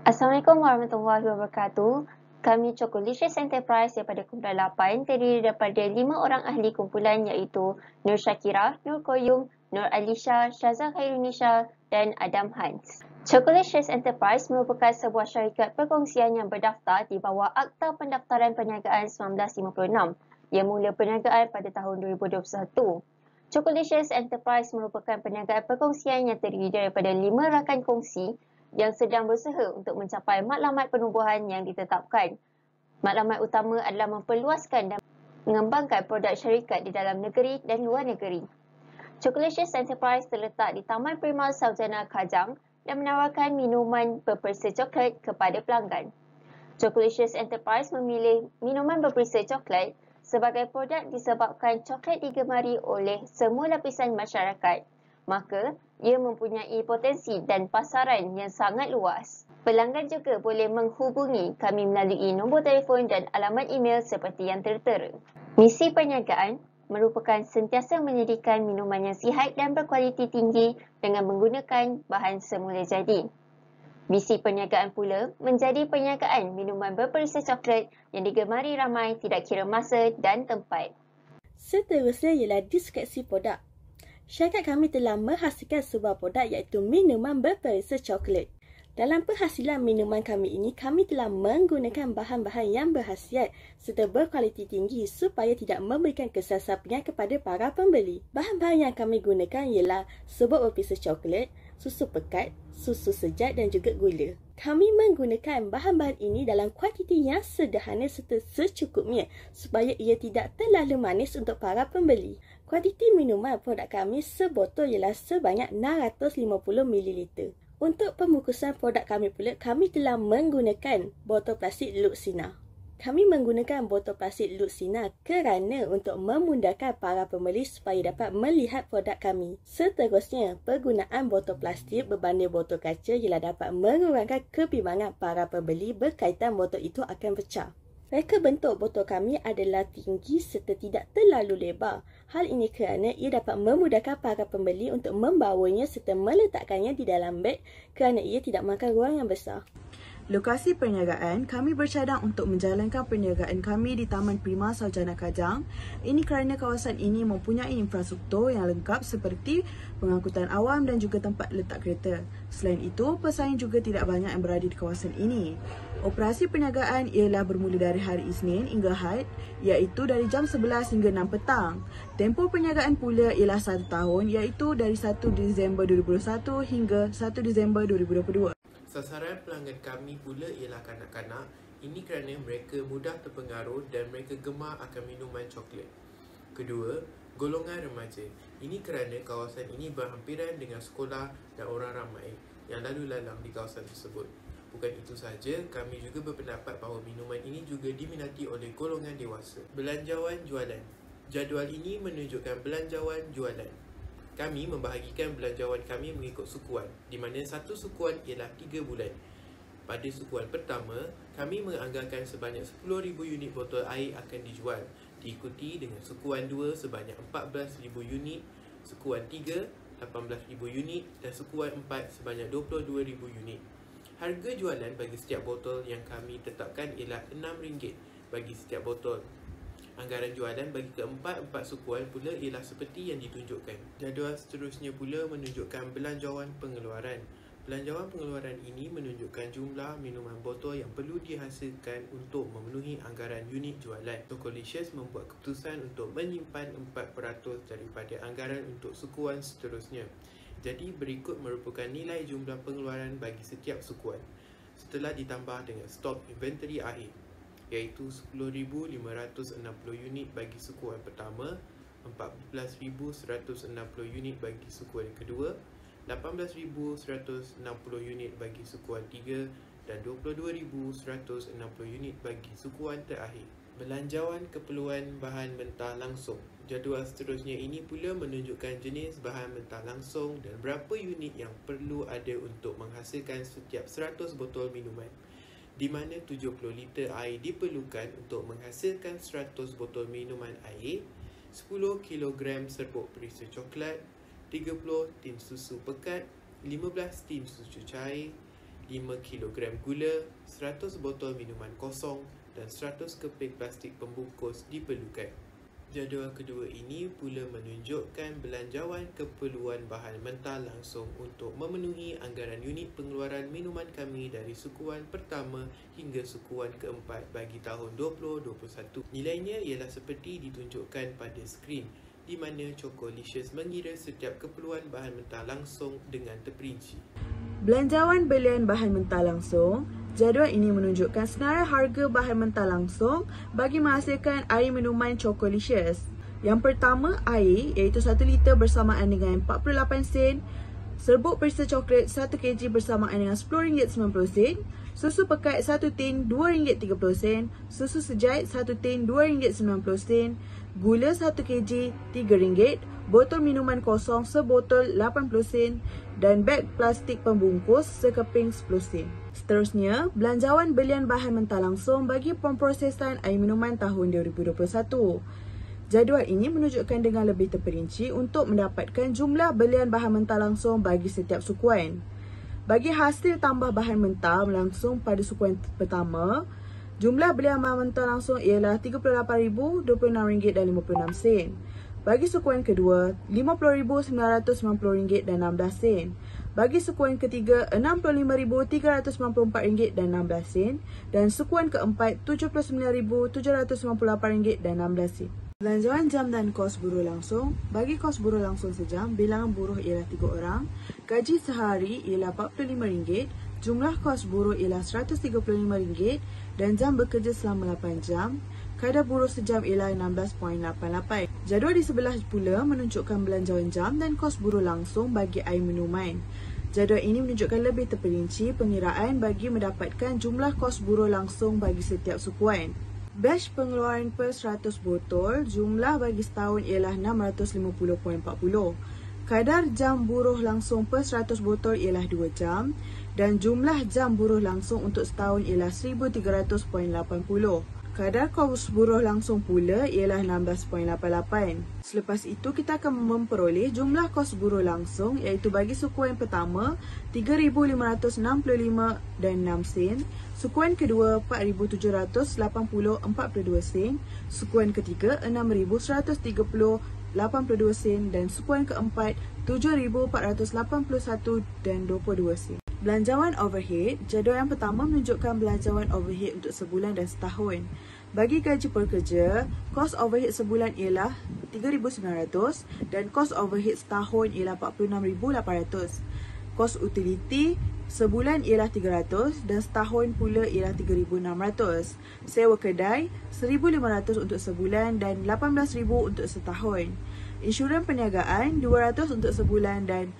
Assalamualaikum warahmatullahi wabarakatuh. Kami Chocolicious Enterprise daripada Kumpulan 8 terdiri daripada 5 orang ahli kumpulan iaitu Nur Shakira, Nur Koyum, Nur Alisha, Syazah Khairunisha dan Adam Hans. Chocolicious Enterprise merupakan sebuah syarikat perkongsian yang berdaftar di bawah Akta Pendaftaran Perniagaan 1956 yang mula perniagaan pada tahun 2021. Chocolicious Enterprise merupakan perniagaan perkongsian yang terdiri daripada 5 rakan kongsi yang sedang berusaha untuk mencapai matlamat penubuhan yang ditetapkan. Matlamat utama adalah memperluaskan dan mengembangkan produk syarikat di dalam negeri dan luar negeri. Chocolicious Enterprise terletak di Taman Primal Sarjana Kajang dan menawarkan minuman berperisa coklat kepada pelanggan. Chocolicious Enterprise memilih minuman berperisa coklat sebagai produk disebabkan coklat digemari oleh semua lapisan masyarakat. Maka, ia mempunyai potensi dan pasaran yang sangat luas. Pelanggan juga boleh menghubungi kami melalui nombor telefon dan alamat email seperti yang tertera. Misi perniagaan merupakan sentiasa menyediakan minuman yang sihat dan berkualiti tinggi dengan menggunakan bahan semula jadi. Misi perniagaan pula menjadi perniagaan minuman berperisa coklat yang digemari ramai tidak kira masa dan tempat. Seterusnya ialah deskripsi produk. Syarikat kami telah menghasilkan sebuah produk iaitu minuman berperisa coklat. Dalam penghasilan minuman kami ini, kami telah menggunakan bahan-bahan yang berkhasiat serta berkualiti tinggi supaya tidak memberikan kesan sampingan kepada para pembeli. Bahan-bahan yang kami gunakan ialah serbuk berperisa coklat, susu pekat, susu sejat dan juga gula. Kami menggunakan bahan-bahan ini dalam kuantiti yang sederhana serta secukupnya supaya ia tidak terlalu manis untuk para pembeli. Kuantiti minuman produk kami sebotol ialah sebanyak 650ml. Untuk pembungkusan produk kami pula, kami telah menggunakan botol plastik Luxina. Kami menggunakan botol plastik Luxina kerana untuk memudahkan para pembeli supaya dapat melihat produk kami. Seterusnya, penggunaan botol plastik berbanding botol kaca ialah dapat mengurangkan kebimbangan para pembeli berkaitan botol itu akan pecah. Reka bentuk botol kami adalah tinggi serta tidak terlalu lebar. Hal ini kerana ia dapat memudahkan para pembeli untuk membawanya serta meletakkannya di dalam beg kerana ia tidak makan ruang yang besar. Lokasi perniagaan, kami bercadang untuk menjalankan perniagaan kami di Taman Prima Sarjana Kajang. Ini kerana kawasan ini mempunyai infrastruktur yang lengkap seperti pengangkutan awam dan juga tempat letak kereta. Selain itu, pesaing juga tidak banyak yang berada di kawasan ini. Operasi perniagaan ialah bermula dari hari Isnin hingga Ahad, iaitu dari jam 11 hingga 6 petang. Tempoh perniagaan pula ialah 1 tahun, iaitu dari 1 Disember 2021 hingga 1 Disember 2022. Sasaran pelanggan kami pula ialah kanak-kanak. Ini kerana mereka mudah terpengaruh dan mereka gemar akan minuman coklat. Kedua, golongan remaja. Ini kerana kawasan ini berhampiran dengan sekolah dan orang ramai yang lalu lalang di kawasan tersebut. Bukan itu sahaja, kami juga berpendapat bahawa minuman ini juga diminati oleh golongan dewasa. Belanjawan jualan. Jadual ini menunjukkan belanjawan jualan. Kami membahagikan belanjawan kami mengikut sukuan, di mana satu sukuan ialah 3 bulan. Pada sukuan pertama, kami menganggarkan sebanyak 10,000 unit botol air akan dijual, diikuti dengan sukuan 2 sebanyak 14,000 unit, sukuan 3 18,000 unit dan sukuan 4 sebanyak 22,000 unit. Harga jualan bagi setiap botol yang kami tetapkan ialah RM6 bagi setiap botol. Anggaran jualan bagi keempat-empat sukuan pula ialah seperti yang ditunjukkan. Jadual seterusnya pula menunjukkan belanjawan pengeluaran. Belanjawan pengeluaran ini menunjukkan jumlah minuman botol yang perlu dihasilkan untuk memenuhi anggaran unit jualan. Chocolicious membuat keputusan untuk menyimpan 4% daripada anggaran untuk sukuan seterusnya. Jadi berikut merupakan nilai jumlah pengeluaran bagi setiap sukuan setelah ditambah dengan stok inventory akhir, iaitu 10,560 unit bagi sukuan pertama, 14,160 unit bagi sukuan kedua, 18,160 unit bagi sukuan 3 dan 22,160 unit bagi sukuan terakhir. Belanjawan keperluan bahan mentah langsung. Jadual seterusnya ini pula menunjukkan jenis bahan mentah langsung dan berapa unit yang perlu ada untuk menghasilkan setiap 100 botol minuman, di mana 70 liter air diperlukan untuk menghasilkan 100 botol minuman air, 10 kg serbuk perisa coklat, 30 tin susu pekat, 15 tin susu cair, 5 kg gula, 100 botol minuman kosong dan 100 keping plastik pembungkus diperlukan. Jadual kedua ini pula menunjukkan belanjawan keperluan bahan mentah langsung untuk memenuhi anggaran unit pengeluaran minuman kami dari sukuan pertama hingga sukuan keempat bagi tahun 2021. Nilainya ialah seperti ditunjukkan pada skrin, di mana Chocolicious mengira setiap keperluan bahan mentah langsung dengan terperinci. Belanjawan belian bahan mentah langsung. Jadual ini menunjukkan senarai harga bahan mentah langsung bagi menghasilkan air minuman Chocolicious. Yang pertama, air iaitu 1 liter bersamaan dengan 48 sen, serbuk perisa coklat 1 kg bersamaan dengan RM10.90, susu pekat 1 tin RM2.30, susu sejait 1 tin RM2.90, gula 1 kg RM3, botol minuman kosong sebotol 80 sen dan beg plastik pembungkus sekeping 10 sen. Seterusnya, belanjawan belian bahan mentah langsung bagi pemprosesan air minuman tahun 2021. Jadual ini menunjukkan dengan lebih terperinci untuk mendapatkan jumlah belian bahan mentah langsung bagi setiap sukuan. Bagi hasil tambah bahan mentah langsung pada sukuan pertama, jumlah belian bahan mentah langsung ialah RM38,026.56. Bagi sukuan kedua, RM50,990.16. Bagi sukuan ketiga, RM65,394.16. Dan sukuan keempat, RM79,798.16. Belanjawan jam dan kos buruh langsung. Bagi kos buruh langsung sejam, bilangan buruh ialah 3 orang. Gaji sehari ialah RM45. Jumlah kos buruh ialah RM135 dan jam bekerja selama 8 jam. Kadar buruh sejam ialah 16.88. Jadual di sebelah pula menunjukkan belanjawan jam dan kos buruh langsung bagi air minuman. Jadual ini menunjukkan lebih terperinci pengiraan bagi mendapatkan jumlah kos buruh langsung bagi setiap sukuan. Batch pengeluaran per 100 botol, jumlah bagi setahun ialah 650.40. Kadar jam buruh langsung per 100 botol ialah 2 jam dan jumlah jam buruh langsung untuk setahun ialah 1300.80. Kadar kos buruh langsung pula ialah 16.88. Selepas itu kita akan memperoleh jumlah kos buruh langsung iaitu bagi sukuan pertama RM3,565 dan 6 sen, sukuan kedua RM4,780.42 sen, sukuan ketiga RM6,130.82 sen dan sukuan keempat RM7,481 dan 22 sen. Belanjawan overhead. Jadual yang pertama menunjukkan belanjawan overhead untuk sebulan dan setahun. Bagi gaji pekerja, kos overhead sebulan ialah RM3,900 dan kos overhead setahun ialah RM46,800. Kos utiliti sebulan ialah RM300 dan setahun pula ialah RM3,600. Sewa kedai RM1,500 untuk sebulan dan RM18,000 untuk setahun. Insurans perniagaan RM200 untuk sebulan dan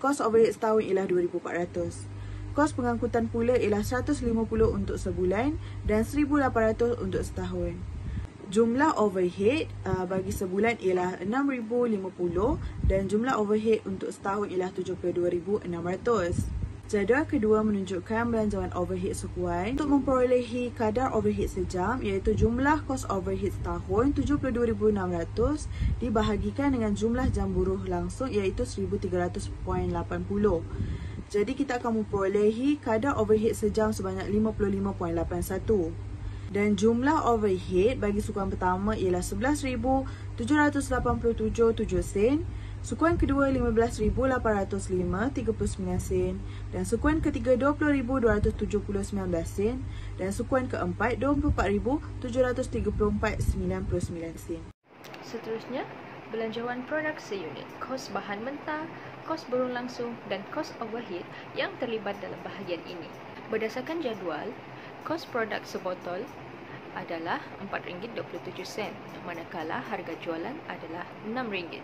kos overhead setahun ialah RM2,400. Kos pengangkutan pula ialah RM150 untuk sebulan dan RM1,800 untuk setahun. Jumlah overhead bagi sebulan ialah RM6,050 dan jumlah overhead untuk setahun ialah RM72,600. Jadual kedua menunjukkan belanjawan overhead sukuan. Untuk memperolehi kadar overhead sejam iaitu jumlah kos overhead setahun RM72,600 dibahagikan dengan jumlah jam buruh langsung iaitu 1,300.80. Jadi kita akan memperolehi kadar overhead sejam sebanyak 55.81. Dan jumlah overhead bagi sukuan pertama ialah RM11,787.7 sen, sukuan kedua RM15,805.39 sen dan sukuan ketiga RM20,279 sen dan sukuan keempat RM24,734.99 sen. Seterusnya, belanjawan produk seunit, kos bahan mentah, kos buruh langsung dan kos overhead yang terlibat dalam bahagian ini. Berdasarkan jadual, kos produk sebotol adalah RM4.27, manakala harga jualan adalah RM6.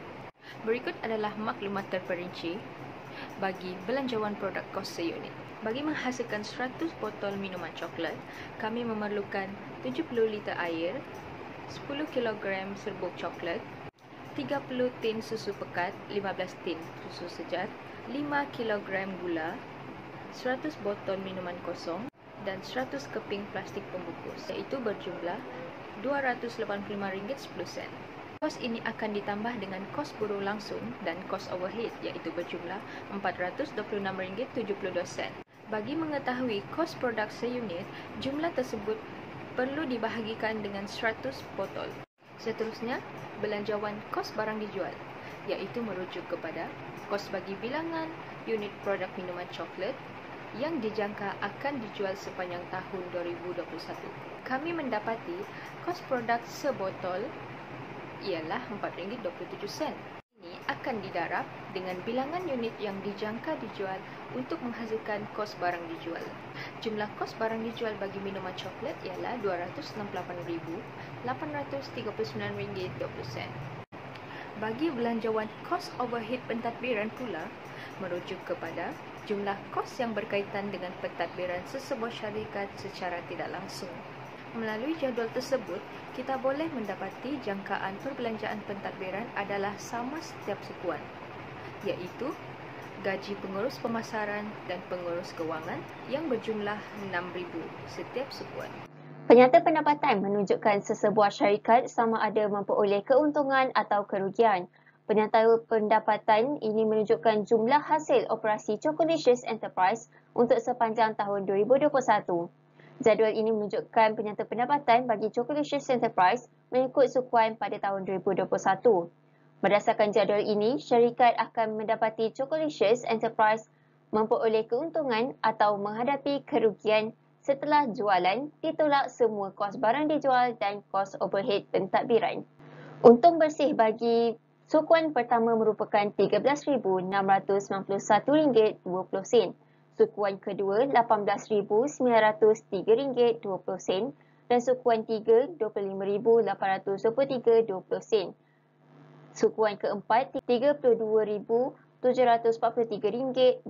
Berikut adalah maklumat terperinci bagi belanjawan produk kos seunit. Bagi menghasilkan 100 botol minuman coklat, kami memerlukan 70 liter air, 10 kg serbuk coklat, 30 tin susu pekat, 15 tin susu sejat, 5 kg gula, 100 botol minuman kosong dan 100 keping plastik pembungkus, iaitu berjumlah RM285.10. Kos ini akan ditambah dengan kos buruh langsung dan kos overhead, iaitu berjumlah RM426.72. Bagi mengetahui kos produk seunit, jumlah tersebut perlu dibahagikan dengan 100 botol. Seterusnya, belanjawan kos barang dijual, iaitu merujuk kepada kos bagi bilangan unit produk minuman coklat yang dijangka akan dijual sepanjang tahun 2021. Kami mendapati kos produk sebotol ialah RM4.27. Ini akan didarab dengan bilangan unit yang dijangka dijual untuk menghasilkan kos barang dijual. Jumlah kos barang dijual bagi minuman coklat ialah RM268,839.20. Bagi belanjawan kos overhead pentadbiran pula, merujuk kepada jumlah kos yang berkaitan dengan pentadbiran sesebuah syarikat secara tidak langsung. Melalui jadual tersebut, kita boleh mendapati jangkaan perbelanjaan pentadbiran adalah sama setiap sukuan, iaitu gaji pengurus pemasaran dan pengurus kewangan yang berjumlah RM6,000 setiap sukuan. Penyata pendapatan menunjukkan sesebuah syarikat sama ada memperoleh keuntungan atau kerugian. Penyata pendapatan ini menunjukkan jumlah hasil operasi Chocolatious Enterprise untuk sepanjang tahun 2021. Jadual ini menunjukkan penyata pendapatan bagi Chocolatious Enterprise mengikut sukuan pada tahun 2021. Berdasarkan jadual ini, syarikat akan mendapati Chocolatious Enterprise memperoleh keuntungan atau menghadapi kerugian setelah jualan ditolak semua kos barang dijual dan kos overhead pentadbiran. Untung bersih bagi sukuan pertama merupakan RM13,691.20. Sukuan kedua RM18,903.20 dan sukuan tiga RM25,823.20. Sukuan keempat RM32,743.20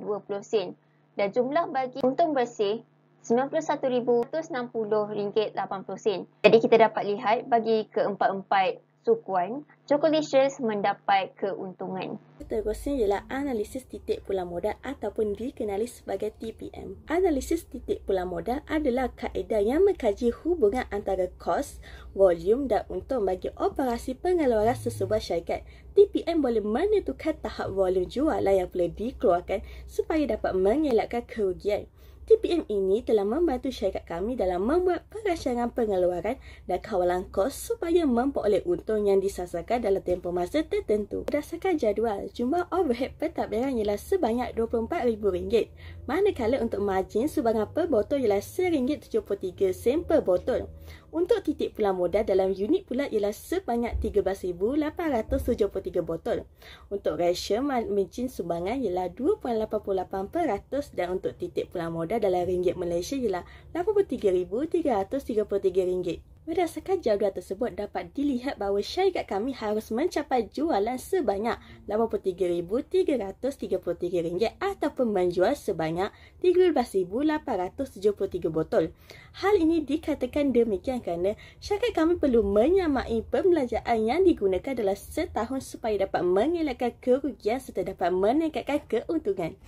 dan jumlah bagi untung bersih RM91,160.80. Jadi kita dapat lihat bagi keempat-empat sukuan, Chocolatious mendapat keuntungan. Seterusnya ialah analisis titik pulang modal ataupun dikenali sebagai TPM. Analisis titik pulang modal adalah kaedah yang mengkaji hubungan antara kos, volume dan untung bagi operasi pengeluaran sesebuah syarikat. TPM boleh menentukan tahap volume jualan yang perlu dikeluarkan supaya dapat mengelakkan kerugian. TPM ini telah membantu syarikat kami dalam membuat perancangan pengeluaran dan kawalan kos supaya memperoleh untung yang disasarkan dalam tempoh masa tertentu. Berdasarkan jadual, jumlah overhead pentadbiran ialah sebanyak RM24,000, manakala untuk margin sumbangan per botol ialah RM1.73 per botol. Untuk titik pulang modal dalam unit pula ialah sebanyak 13,873 botol. Untuk rasio margin sumbangan ialah 2.88% dan untuk titik pulang modal dalam ringgit Malaysia ialah RM83,333. Berdasarkan jadual tersebut, dapat dilihat bahawa syarikat kami harus mencapai jualan sebanyak RM83,333 ataupun menjual sebanyak 13,873 botol. Hal ini dikatakan demikian kerana syarikat kami perlu menyamai pembelanjaan yang digunakan dalam setahun supaya dapat mengelakkan kerugian serta dapat meningkatkan keuntungan.